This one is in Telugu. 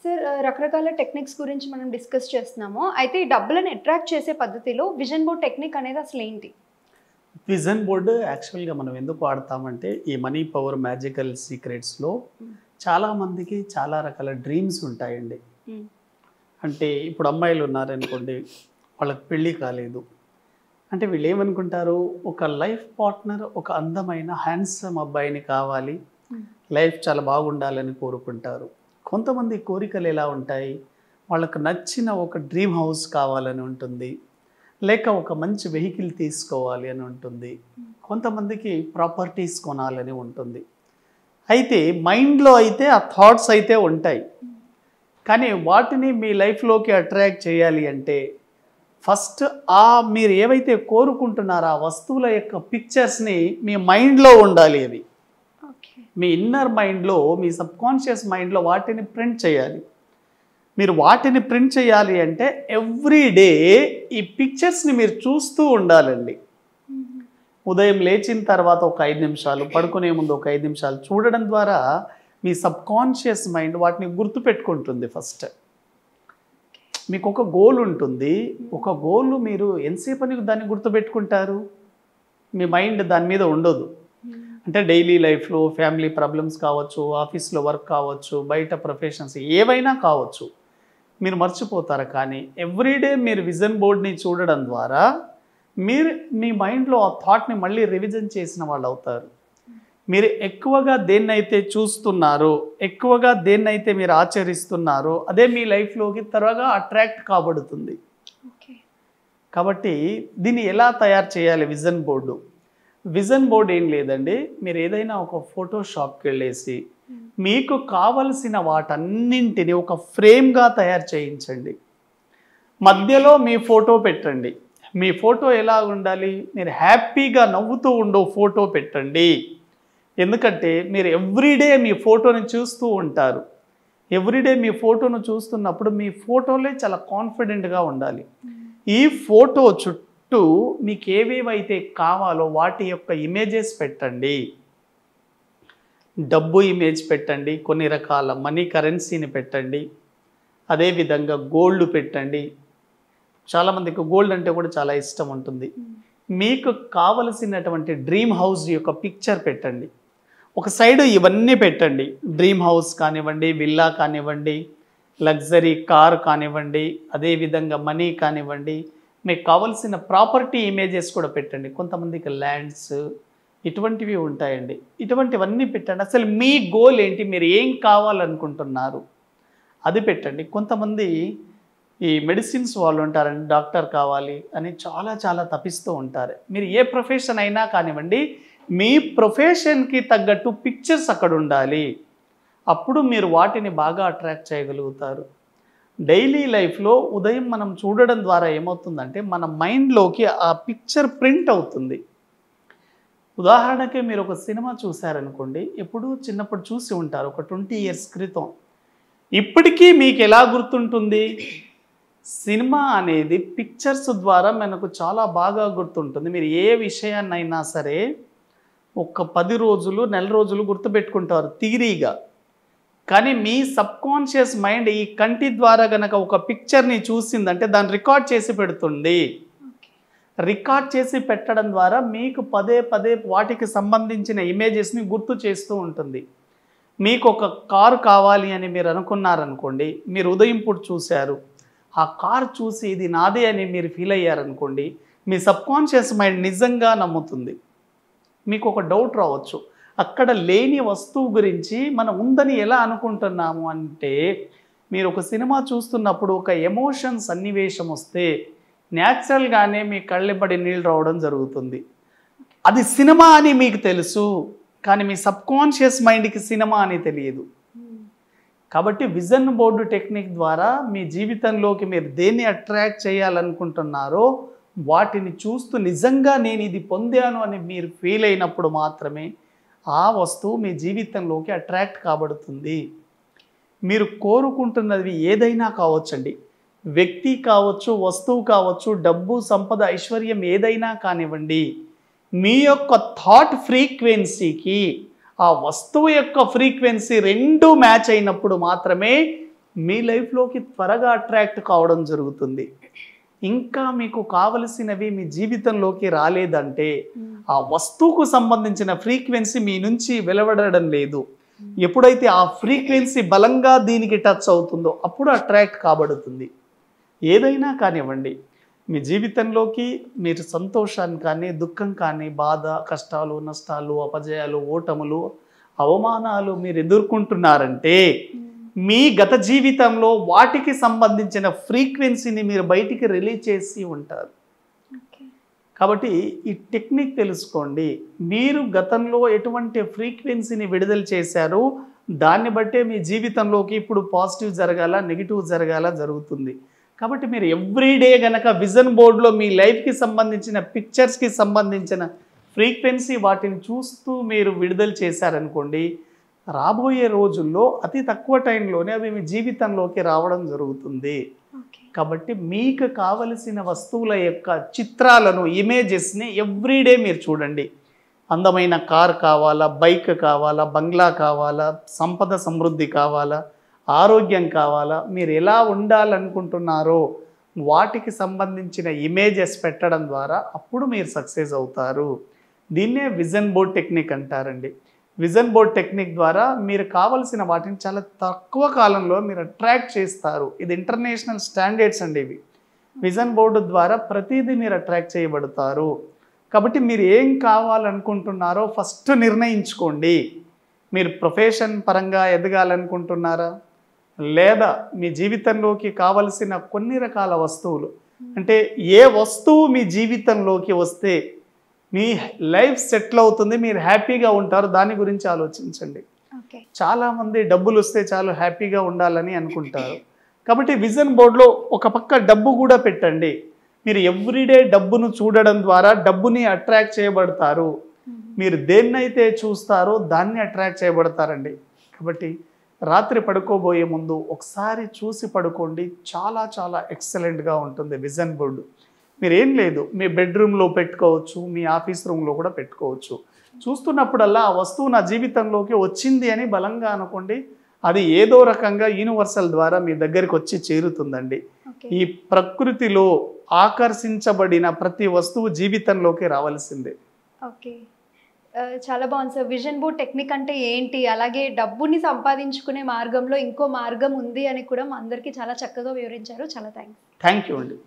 సార్ రకరకాల టెక్నిక్స్ గురించి మనం డిస్కస్ చేస్తున్నాము. అయితే ఈ డబ్బులను అట్రాక్ట్ చేసే పద్ధతిలో విజన్ బోర్డ్ టెక్నిక్ అనేది అసలు ఏంటి? విజన్ బోర్డ్ యాక్చువల్గా మనం ఎందుకు వాడతామంటే ఈ మనీ పవర్ మ్యాజికల్ సీక్రెట్స్లో చాలామందికి చాలా రకాల డ్రీమ్స్ ఉంటాయండి. అంటే ఇప్పుడు అమ్మాయిలు ఉన్నారనుకోండి, వాళ్ళకి పెళ్ళి కాలేదు అంటే వీళ్ళు ఏమనుకుంటారు, ఒక లైఫ్ పార్ట్నర్, ఒక అందమైన హ్యాండ్సమ్ అబ్బాయిని కావాలి, లైఫ్ చాలా బాగుండాలని కోరుకుంటారు. కొంతమంది కోరికలు ఎలా ఉంటాయి, వాళ్ళకు నచ్చిన ఒక డ్రీమ్ హౌస్ కావాలని ఉంటుంది, లేక ఒక మంచి వెహికల్ తీసుకోవాలి అని ఉంటుంది, కొంతమందికి ప్రాపర్టీస్ కొనాలని ఉంటుంది. అయితే మైండ్లో అయితే ఆ థాట్స్ అయితే ఉంటాయి. కానీ వాటిని మీ లైఫ్లోకి అట్రాక్ట్ చేయాలి అంటే ఫస్ట్ మీరు ఏవైతే కోరుకుంటున్నారో ఆ వస్తువుల యొక్క పిక్చర్స్ని మీ మైండ్లో ఉండాలి. అవి మీ ఇన్నర్ మైండ్లో, మీ సబ్కాన్షియస్ మైండ్లో వాటిని ప్రింట్ చేయాలి. మీరు వాటిని ప్రింట్ చేయాలి అంటే ఎవ్రీ డే ఈ పిక్చర్స్ని మీరు చూస్తూ ఉండాలండి. ఉదయం లేచిన తర్వాత ఒక 5 నిమిషాలు, పడుకునే ముందు ఒక 5 నిమిషాలు చూడడం ద్వారా మీ సబ్కాన్షియస్ మైండ్ వాటిని గుర్తుపెట్టుకుంటుంది. ఫస్ట్ మీకు ఒక గోల్ ఉంటుంది. ఒక గోల్ మీరు ఎంతసేపు అని దాన్ని గుర్తుపెట్టుకుంటారు, మీ మైండ్ దాని మీద ఉండదు. అంటే డైలీ లైఫ్లో ఫ్యామిలీ ప్రాబ్లమ్స్ కావచ్చు, ఆఫీస్లో వర్క్ కావచ్చు, బయట ప్రొఫెషన్స్ ఏవైనా కావచ్చు, మీరు మర్చిపోతారు. కానీ ఎవ్రీడే మీరు విజన్ బోర్డ్ని చూడడం ద్వారా మీ మైండ్లో ఆ థాట్ని మళ్ళీ రివిజన్ చేసిన వాళ్ళు అవుతారు. మీరు ఎక్కువగా దేన్నైతే చూస్తున్నారో, ఎక్కువగా దేన్నైతే మీరు ఆచరిస్తున్నారో అదే మీ లైఫ్లోకి త్వరగా అట్రాక్ట్ కాబడుతుంది. కాబట్టి దీన్ని ఎలా తయారు చేయాలి విజన్ బోర్డు? విజన్ బోర్డ్ ఏం లేదండి, మీరు ఏదైనా ఒక ఫోటో షాప్కి వెళ్ళేసి మీకు కావలసిన వాటన్నింటినీ ఒక ఫ్రేమ్గా తయారు చేయించండి. మధ్యలో మీ ఫోటో పెట్టండి. మీ ఫోటో ఎలా ఉండాలి, మీరు హ్యాపీగా నవ్వుతూ ఉండో ఫోటో పెట్టండి. ఎందుకంటే మీరు ఎవ్రీడే మీ ఫోటోని చూస్తూ ఉంటారు. ఎవ్రీడే మీ ఫోటోను చూస్తున్నప్పుడు మీ ఫోటోలే చాలా కాన్ఫిడెంట్గా ఉండాలి. ఈ ఫోటో చుట్టూ మీకు ఏవేవైతే కావాలో వాటి యొక్క ఇమేజెస్ పెట్టండి. డబ్బు ఇమేజ్ పెట్టండి, కొన్ని రకాల మనీ కరెన్సీని పెట్టండి, అదేవిధంగా గోల్డ్ పెట్టండి. చాలామందికి గోల్డ్ అంటే కూడా చాలా ఇష్టం ఉంటుంది. మీకు కావలసినటువంటి డ్రీమ్ హౌస్ యొక్క పిక్చర్ పెట్టండి. ఒక సైడ్ ఇవన్నీ పెట్టండి. డ్రీమ్ హౌస్ కానివ్వండి, విల్లా కానివ్వండి, లగ్జరీ కార్ కానివ్వండి, అదేవిధంగా మనీ కానివ్వండి, మీకు కావలసిన ప్రాపర్టీ ఇమేజెస్ కూడా పెట్టండి. కొంతమందికి ల్యాండ్స్ ఇటువంటివి ఉంటాయండి. ఇటువంటివన్నీ పెట్టండి. అసలు మీ గోల్ ఏంటి, మీరు ఏం కావాలనుకుంటున్నారు అది పెట్టండి. కొంతమంది ఈ మెడిసిన్స్ వాళ్ళు ఉంటారండి, డాక్టర్ కావాలి అని చాలా తపిస్తూ ఉంటారు. మీరు ఏ ప్రొఫెషన్ అయినా కానివ్వండి, మీ ప్రొఫెషన్కి తగ్గట్టు పిక్చర్స్ అక్కడ ఉండాలి. అప్పుడు మీరు వాటిని బాగా అట్రాక్ట్ చేయగలుగుతారు. డైలీ లైఫ్లో ఉదయం మనం చూడడం ద్వారా ఏమవుతుందంటే మన మైండ్లోకి ఆ పిక్చర్ ప్రింట్ అవుతుంది. ఉదాహరణకి మీరు ఒక సినిమా చూశారనుకోండి, ఎప్పుడు చిన్నప్పుడు చూసి ఉంటారు, ఒక 20 years క్రితం. ఇప్పటికీ మీకు ఎలా గుర్తుంటుంది? సినిమా అనేది పిక్చర్స్ ద్వారా మనకు చాలా బాగా గుర్తుంటుంది. మీరు ఏ విషయాన్నైనా సరే ఒక 10 రోజులు, నెల రోజులు గుర్తుపెట్టుకుంటారు థియరీగా. కానీ మీ సబ్కాన్షియస్ మైండ్ ఈ కంటి ద్వారా కనుక ఒక పిక్చర్ని చూసిందంటే దాన్ని రికార్డ్ చేసి పెడుతుంది. రికార్డ్ చేసి పెట్టడం ద్వారా మీకు పదే వాటికి సంబంధించిన ఇమేజెస్ని గుర్తు చేస్తూ ఉంటుంది. మీకు ఒక కారు కావాలి అని మీరు అనుకున్నారనుకోండి, మీరు ఉదయం పూట చూశారు, ఆ కారు చూసి ఇది నాదే అని మీరు ఫీల్ అయ్యారనుకోండి, మీ సబ్కాన్షియస్ మైండ్ నిజంగా నమ్ముతుంది. మీకు ఒక డౌట్ రావచ్చు, అక్కడ లేని వస్తువు గురించి మనం ఉందని ఎలా అనుకుంటున్నాము అంటే, మీరు ఒక సినిమా చూస్తున్నప్పుడు ఒక ఎమోషన్ సన్నివేశం వస్తే న్యాచురల్గానే మీ కళ్ళెంబడి నీళ్ళు రావడం జరుగుతుంది. అది సినిమా అని మీకు తెలుసు, కానీ మీ సబ్కాన్షియస్ మైండ్కి సినిమా అని తెలియదు. కాబట్టి విజన్ బోర్డు టెక్నిక్ ద్వారా మీ జీవితంలోకి మీరు దేన్ని అట్రాక్ట్ చేయాలనుకుంటున్నారో వాటిని చూస్తూ నిజంగా నేను ఇది పొందాను అని మీరు ఫీల్ అయినప్పుడు మాత్రమే ఆ వస్తువు మీ జీవితంలోకి అట్రాక్ట్ కాబడుతుంది. మీరు కోరుకుంటున్నది ఏదైనా కావచ్చండి, వ్యక్తి కావచ్చు, వస్తువు కావచ్చు, డబ్బు, సంపద, ఐశ్వర్యం ఏదైనా కానివ్వండి, మీ యొక్క థాట్ ఫ్రీక్వెన్సీకి ఆ వస్తువు యొక్క ఫ్రీక్వెన్సీ రెండు మ్యాచ్ అయినప్పుడు మాత్రమే మీ లైఫ్లోకి త్వరగా అట్రాక్ట్ కావడం జరుగుతుంది. ఇంకా మీకు కావలసినవి మీ జీవితంలోకి రాలేదంటే ఆ వస్తువుకు సంబంధించిన ఫ్రీక్వెన్సీ మీ నుంచి వెలువడడం లేదు. ఎప్పుడైతే ఆ ఫ్రీక్వెన్సీ బలంగా దీనికి టచ్ అవుతుందో అప్పుడు అట్రాక్ట్ కాబడుతుంది. ఏదైనా కానివ్వండి, మీ జీవితంలోకి మీరు సంతోషాన్ని కానీ, దుఃఖం కానీ, బాధ, కష్టాలు, నష్టాలు, అపజయాలు, ఓటములు, అవమానాలు మీరు ఎదుర్కొంటున్నారంటే మీ గత జీవితంలో వాటికి సంబంధించిన ఫ్రీక్వెన్సీని మీరు బయటికి రిలీజ్ చేసి ఉంటారు. కాబట్టి ఈ టెక్నిక్ తెలుసుకోండి. మీరు గతంలో ఎటువంటి ఫ్రీక్వెన్సీని విడుదల చేశారో దాన్ని బట్టే మీ జీవితంలోకి ఇప్పుడు పాజిటివ్ జరగాల, నెగిటివ్ జరగాల జరుగుతుంది. కాబట్టి మీరు ఎవ్రీడే గనక విజన్ బోర్డులో మీ లైఫ్కి సంబంధించిన పిక్చర్స్కి సంబంధించిన ఫ్రీక్వెన్సీ వాటిని చూస్తూ మీరు విడుదల చేశారనుకోండి, రాబోయే రోజుల్లో అతి తక్కువ టైంలోనే అవి మీ జీవితంలోకి రావడం జరుగుతుంది. కాబట్టి మీకు కావలసిన వస్తువుల యొక్క చిత్రాలను, ఇమేజెస్ని ఎవ్రీడే మీరు చూడండి. అందమైన కార్ కావాలా, బైక్ కావాలా, బంగ్లా కావాలా, సంపద సమృద్ధి కావాలా, ఆరోగ్యం కావాలా, మీరు ఎలా ఉండాలనుకుంటున్నారో వాటికి సంబంధించిన ఇమేజెస్ పెట్టడం ద్వారా అప్పుడు మీరు సక్సెస్ అవుతారు. దీన్నే విజన్ బోర్డ్ టెక్నిక్ అంటారండి. విజన్ బోర్డ్ టెక్నిక్ ద్వారా మీరు కావలసిన వాటిని చాలా తక్కువ కాలంలో మీరు అట్రాక్ట్ చేస్తారు. ఇది ఇంటర్నేషనల్ స్టాండర్డ్స్ అండి ఇవి. విజన్ బోర్డు ద్వారా ప్రతిదీ మీరు అట్రాక్ట్ చేయబడతారు. కాబట్టి మీరు ఏం కావాలనుకుంటున్నారో ఫస్ట్ నిర్ణయించుకోండి. మీరు ప్రొఫెషన్ పరంగా ఎదగాలనుకుంటున్నారా, లేదా మీ జీవితంలోకి కావలసిన కొన్ని రకాల వస్తువులు, అంటే ఏ వస్తువు మీ జీవితంలోకి వస్తే మీ లైఫ్ సెటిల్ అవుతుంది, మీరు హ్యాపీగా ఉంటారు, దాని గురించి ఆలోచించండి. చాలామంది డబ్బులు వస్తే చాలు హ్యాపీగా ఉండాలని అనుకుంటారు. కాబట్టి విజన్ బోర్డులో ఒక పక్క డబ్బు కూడా పెట్టండి. మీరు ఎవ్రీడే డబ్బును చూడడం ద్వారా డబ్బుని అట్రాక్ట్ చేయబడతారు. మీరు దేన్నైతే చూస్తారో దాన్ని అట్రాక్ట్ చేయబడతారండి. కాబట్టి రాత్రి పడుకోబోయే ముందు ఒకసారి చూసి పడుకోండి. చాలా చాలా ఎక్సలెంట్గా ఉంటుంది విజన్ బోర్డు. మీరేం లేదు, మీ బెడ్రూమ్లో పెట్టుకోవచ్చు, మీ ఆఫీస్ రూమ్లో కూడా పెట్టుకోవచ్చు. చూస్తున్నప్పుడల్లా ఆ వస్తువు నా జీవితంలోకి వచ్చింది అని బలంగా అనుకోండి. అది ఏదో రకంగా యూనివర్సల్ ద్వారా మీ దగ్గరికి వచ్చి చేరుతుందండి. ఈ ప్రకృతిలో ఆకర్షించబడిన ప్రతి వస్తువు జీవితంలోకి రావాల్సిందే. ఓకే, చాలా బాగుంది సార్. విజన్ బోర్డ్ టెక్నిక్ అంటే ఏంటి, అలాగే డబ్బుని సంపాదించుకునే మార్గంలో ఇంకో మార్గం ఉంది అని కూడా మా అందరికీ చాలా చక్కగా వివరించారు. చాలా థ్యాంక్స్. థ్యాంక్ యూ అండి.